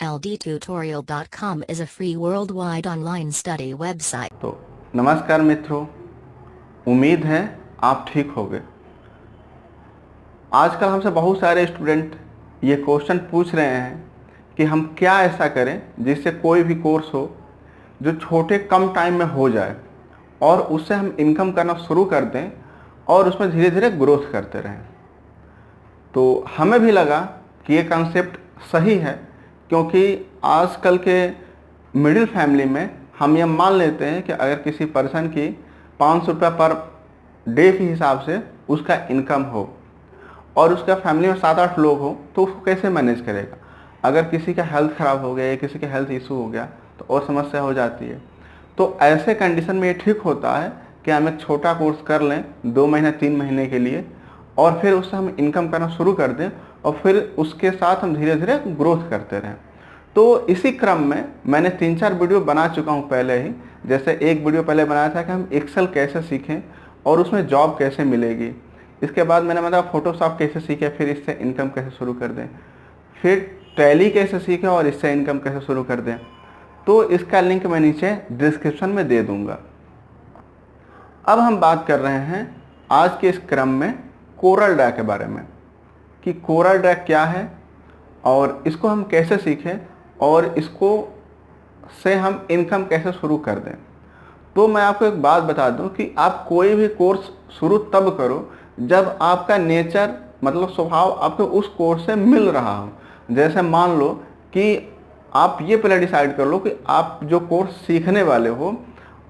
LDtutorial.com is a free worldwide online study website. तो नमस्कार मित्रों, उम्मीद है आप ठीक होंगे। आजकल हमसे बहुत सारे स्टूडेंट ये क्वेश्चन पूछ रहे हैं कि हम क्या ऐसा करें जिससे कोई भी कोर्स हो जो छोटे कम टाइम में हो जाए और उससे हम इनकम करना शुरू कर दें और उसमें धीरे धीरे ग्रोथ करते रहें। तो हमें भी लगा कि ये कॉन्सेप्ट सही है, क्योंकि आजकल के मिडिल फैमिली में हम ये मान लेते हैं कि अगर किसी पर्सन की 500 रुपये पर डे के हिसाब से उसका इनकम हो और उसका फैमिली में 7-8 लोग हो तो उसको कैसे मैनेज करेगा। अगर किसी का हेल्थ ख़राब हो गया या किसी का हेल्थ इशू हो गया तो और समस्या हो जाती है। तो ऐसे कंडीशन में ये ठीक होता है कि हम एक छोटा कोर्स कर लें 2 महीने 3 महीने के लिए और फिर उससे हम इनकम करना शुरू कर दें और फिर उसके साथ हम धीरे धीरे ग्रोथ करते रहें। तो इसी क्रम में मैंने 3-4 वीडियो बना चुका हूँ पहले ही। जैसे एक वीडियो पहले बनाया था कि हम एक्सेल कैसे सीखें और उसमें जॉब कैसे मिलेगी। इसके बाद मैंने बताया फोटोशॉप कैसे सीखें, फिर इससे इनकम कैसे शुरू कर दें, फिर टैली कैसे सीखें और इससे इनकम कैसे शुरू कर दें। तो इसका लिंक मैं नीचे डिस्क्रिप्शन में दे दूँगा। अब हम बात कर रहे हैं आज के इस क्रम में कोरल ड्रॉ के बारे में कि कोरल ड्रॉ क्या है और इसको हम कैसे सीखें और इसको से हम इनकम कैसे शुरू कर दें। तो मैं आपको एक बात बता दूं कि आप कोई भी कोर्स शुरू तब करो जब आपका नेचर मतलब स्वभाव आपको उस कोर्स से मिल रहा हो। जैसे मान लो कि आप ये पहले डिसाइड कर लो कि आप जो कोर्स सीखने वाले हो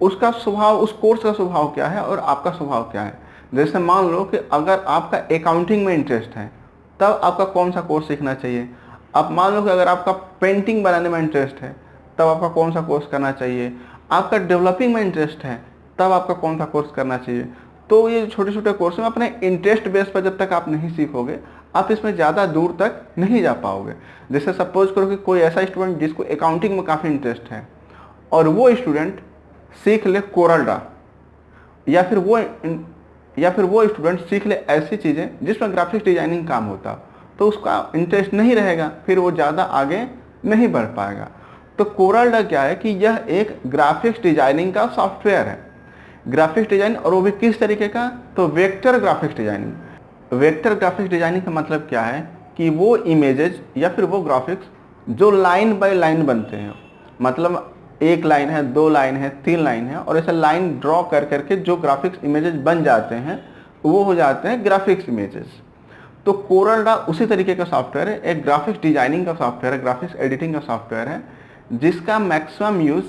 उसका स्वभाव, उस कोर्स का स्वभाव क्या है और आपका स्वभाव क्या है। जैसे मान लो कि अगर आपका अकाउंटिंग में इंटरेस्ट है तब आपका कौन सा कोर्स सीखना चाहिए। अब मान लो कि अगर आपका पेंटिंग बनाने में इंटरेस्ट है तब आपका कौन सा कोर्स करना चाहिए। आपका डेवलपिंग में इंटरेस्ट है तब आपका कौन सा कोर्स करना चाहिए। तो ये छोटे छोटे कोर्स में अपने इंटरेस्ट बेस पर जब तक आप नहीं सीखोगे आप इसमें ज़्यादा दूर तक नहीं जा पाओगे। जैसे सपोज करो कि कोई ऐसा स्टूडेंट जिसको अकाउंटिंग में काफ़ी इंटरेस्ट है और वो स्टूडेंट सीख ले कोरल ड्रॉ, या फिर वो स्टूडेंट सीख ले ऐसी चीज़ें जिसमें ग्राफिक्स डिजाइनिंग काम होता, तो उसका इंटरेस्ट नहीं रहेगा, फिर वो ज़्यादा आगे नहीं बढ़ पाएगा। तो कोरल ड्रॉ क्या है कि यह एक ग्राफिक्स डिजाइनिंग का सॉफ्टवेयर है। ग्राफिक्स डिजाइन, और वो भी किस तरीके का, तो vector graphics designing. Vector graphics designing का मतलब क्या है कि वो इमेजेस या फिर वो ग्राफिक्स जो लाइन बाय लाइन बनते हैं, मतलब 1 लाइन है, 2 लाइन है, 3 लाइन है, और ऐसे लाइन ड्रॉ कर करके जो ग्राफिक्स इमेजेस बन जाते हैं वो हो जाते हैं ग्राफिक्स इमेजेस। तो कोरल ड्रॉ उसी तरीके का सॉफ्टवेयर है, एक ग्राफिक्स डिजाइनिंग का सॉफ्टवेयर है, ग्राफिक्स एडिटिंग का सॉफ्टवेयर है, जिसका मैक्सिमम यूज़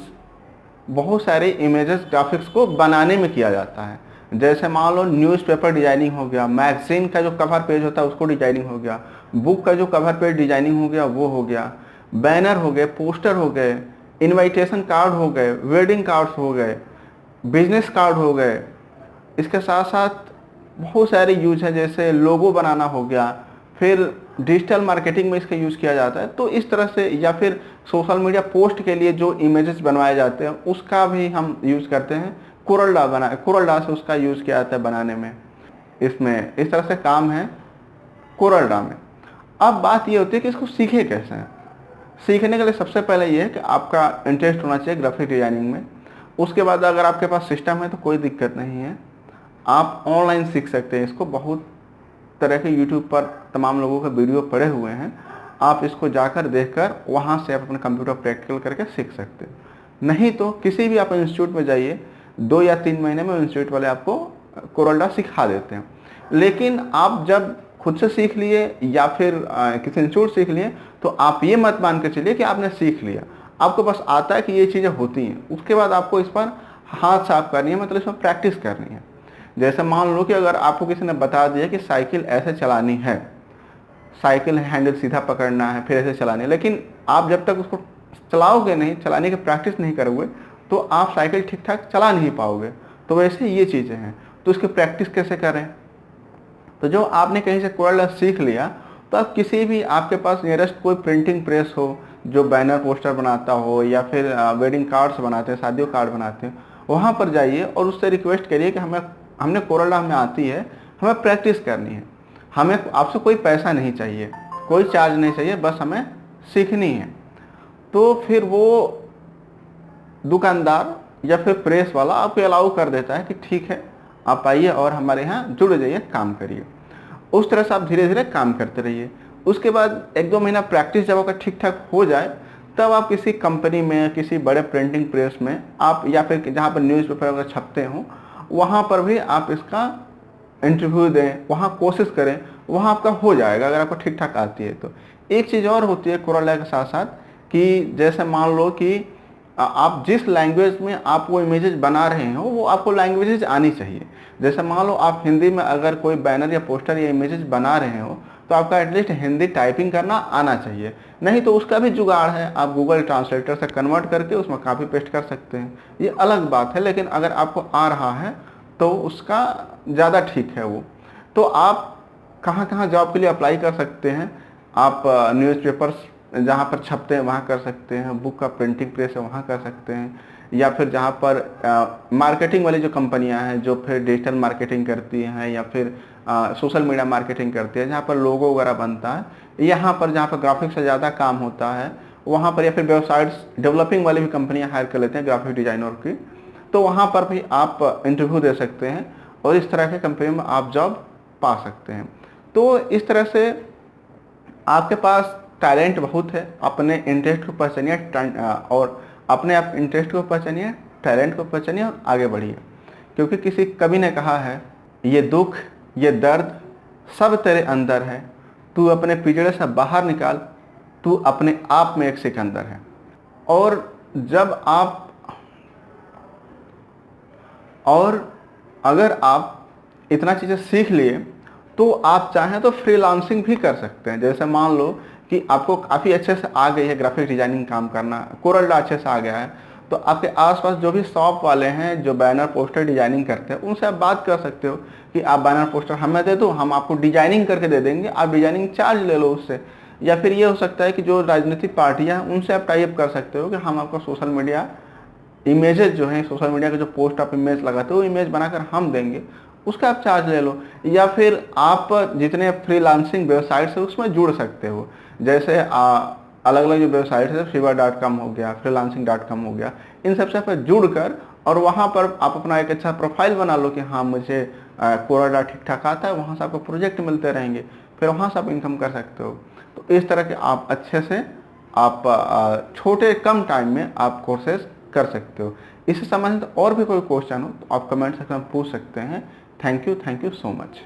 बहुत सारे इमेजेस ग्राफिक्स को बनाने में किया जाता है। जैसे मान लो न्यूज़पेपर डिजाइनिंग हो गया, मैगजीन का जो कवर पेज होता है उसको डिजाइनिंग हो गया, बुक का जो कवर पेज डिजाइनिंग हो गया वो हो गया, बैनर हो गए, पोस्टर हो गए, इनविटेशन कार्ड हो गए, वेडिंग कार्ड्स हो गए, बिजनेस कार्ड हो गए। इसके साथ साथ बहुत सारे यूज हैं, जैसे लोगो बनाना हो गया, फिर डिजिटल मार्केटिंग में इसका यूज़ किया जाता है। तो इस तरह से, या फिर सोशल मीडिया पोस्ट के लिए जो इमेजेस बनवाए जाते हैं उसका भी हम यूज़ करते हैं। कोरल ड्रॉ से उसका यूज़ किया जाता है बनाने में। इसमें इस तरह से काम है कोरल ड्रॉ में। अब बात ये होती है कि इसको सीखे कैसे हैं। सीखने के लिए सबसे पहले ये है कि आपका इंटरेस्ट होना चाहिए ग्राफिक डिजाइनिंग में। उसके बाद अगर आपके पास सिस्टम है तो कोई दिक्कत नहीं है, आप ऑनलाइन सीख सकते हैं इसको। बहुत तरह के यूट्यूब पर तमाम लोगों के वीडियो पड़े हुए हैं, आप इसको जाकर देखकर वहाँ से आप अपने कंप्यूटर प्रैक्टिकल करके सीख सकते हैं। नहीं तो किसी भी आप इंस्टीट्यूट में जाइए, 2 या 3 महीने में इंस्टीट्यूट वाले आपको कोरल ड्रॉ सिखा देते हैं। लेकिन आप जब खुद से सीख लिए या फिर किसी इंस्टीट्यूट सीख लिए तो आप ये मत मान के चलिए कि आपने सीख लिया। आपको बस आता है कि ये चीज़ें होती हैं, उसके बाद आपको इस पर हाथ साफ करनी है, मतलब इसमें प्रैक्टिस करनी है। जैसे मान लो कि अगर आपको किसी ने बता दिया कि साइकिल ऐसे चलानी है, साइकिल हैंडल सीधा पकड़ना है, फिर ऐसे चलानी है, लेकिन आप जब तक उसको चलाओगे नहीं, चलाने की प्रैक्टिस नहीं करोगे तो आप साइकिल ठीक ठाक चला नहीं पाओगे। तो वैसे ये चीज़ें हैं, तो इसकी प्रैक्टिस कैसे करें। तो जो आपने कहीं से कोरल ड्रॉ सीख लिया तो आप किसी भी, आपके पास नियरेस्ट कोई प्रिंटिंग प्रेस हो जो बैनर पोस्टर बनाता हो या फिर वेडिंग कार्ड्स बनाते हैं, शादियों कार्ड बनाते हैं, वहाँ पर जाइए और उससे रिक्वेस्ट करिए कि हमने कोरल ड्रॉ हमें आती है, हमें प्रैक्टिस करनी है। हमें आपसे कोई पैसा नहीं चाहिए, कोई चार्ज नहीं चाहिए, बस हमें सीखनी है। तो फिर वो दुकानदार या फिर प्रेस वाला आपको अलाउ कर देता है कि ठीक है, आप आइए और हमारे यहाँ जुड़ जाइए, काम करिए। उस तरह से आप धीरे धीरे काम करते रहिए। उसके बाद 1-2 महीना प्रैक्टिस जब आपका ठीक ठाक हो जाए, तब आप किसी कंपनी में, किसी बड़े प्रिंटिंग प्रेस में आप, या फिर जहाँ पर न्यूज़पेपर वगैरह छपते हों, वहाँ पर भी आप इसका इंटरव्यू दें, वहाँ कोशिश करें, वहाँ आपका हो जाएगा अगर आपको ठीक ठाक आती है तो। एक चीज़ और होती है कोरोला के साथ साथ कि जैसे मान लो कि आप जिस लैंग्वेज में आप वो इमेजेस बना रहे हो वो आपको लैंग्वेजेस आनी चाहिए। जैसे मान लो आप हिंदी में अगर कोई बैनर या पोस्टर या इमेजेस बना रहे हो तो आपका एटलीस्ट हिंदी टाइपिंग करना आना चाहिए, नहीं तो उसका भी जुगाड़ है, आप गूगल ट्रांसलेटर से कन्वर्ट करके उसमें कॉपी पेस्ट कर सकते हैं, ये अलग बात है। लेकिन अगर आपको आ रहा है तो उसका ज़्यादा ठीक है वो। तो आप कहाँ कहाँ जॉब के लिए अप्लाई कर सकते हैं, आप न्यूज़पेपर्स जहाँ पर छपते हैं वहाँ कर सकते हैं, बुक का प्रिंटिंग प्रेस है वहाँ कर सकते हैं, या फिर जहाँ पर मार्केटिंग वाली जो कंपनियाँ हैं जो फिर डिजिटल मार्केटिंग करती हैं या फिर सोशल मीडिया मार्केटिंग करती है, जहाँ पर लोगो वगैरह बनता है, यहाँ पर जहाँ पर ग्राफिक्स से ज़्यादा काम होता है वहाँ पर, या फिर वेबसाइट्स डेवलपिंग वाली भी कंपनियाँ हायर कर लेते हैं ग्राफिक डिज़ाइनर की, तो वहाँ पर भी आप इंटरव्यू दे सकते हैं और इस तरह के कंपनी में आप जॉब पा सकते हैं। तो इस तरह से आपके पास टैलेंट बहुत है, अपने इंटरेस्ट को पहचानिए और अपने आप इंटरेस्ट को पहचानिए, टैलेंट को पहचानिए और आगे बढ़िए। क्योंकि किसी कवि ने कहा है, ये दुख ये दर्द सब तेरे अंदर है, तू अपने पिंजड़े से बाहर निकाल, तू अपने आप में एक सिकंदर है। और अगर आप इतना चीज़ें सीख लिए तो आप चाहें तो फ्रीलांसिंग भी कर सकते हैं। जैसे मान लो कि आपको काफ़ी अच्छे से आ गई है ग्राफिक डिजाइनिंग काम करना, कोरल्डा अच्छे से आ गया है, तो आपके आसपास जो भी शॉप वाले हैं जो बैनर पोस्टर डिजाइनिंग करते हैं उनसे आप बात कर सकते हो कि आप बैनर पोस्टर हमें दे दो, हम आपको डिजाइनिंग करके दे देंगे, आप डिजाइनिंग चार्ज ले लो उससे। या फिर ये हो सकता है कि जो राजनीतिक पार्टियाँ हैं उनसे आप टाइप कर सकते हो कि हम आपको सोशल मीडिया इमेजेस जो हैं, सोशल मीडिया के जो पोस्ट आप इमेज लगाते हो इमेज बनाकर हम देंगे, उसका आप चार्ज ले लो। या फिर आप जितने फ्रीलांसिंग वेबसाइट्स है उसमें जुड़ सकते हो, जैसे अलग अलग जो वेबसाइट्स है, fiverr.com हो गया, freelancing.com हो गया, इन सबसे आप जुड़कर और वहाँ पर आप अपना एक अच्छा प्रोफाइल बना लो कि हाँ मुझे कोरल्डा ठीक ठाक आता है, वहाँ से आपको प्रोजेक्ट मिलते रहेंगे, फिर वहाँ से आप इनकम कर सकते हो। तो इस तरह के आप अच्छे से आप छोटे कम टाइम में आप कोर्सेज कर सकते हो। इससे संबंधित और भी कोई क्वेश्चन हो तो आप कमेंट सेक्शन में पूछ सकते हैं। Thank you so much.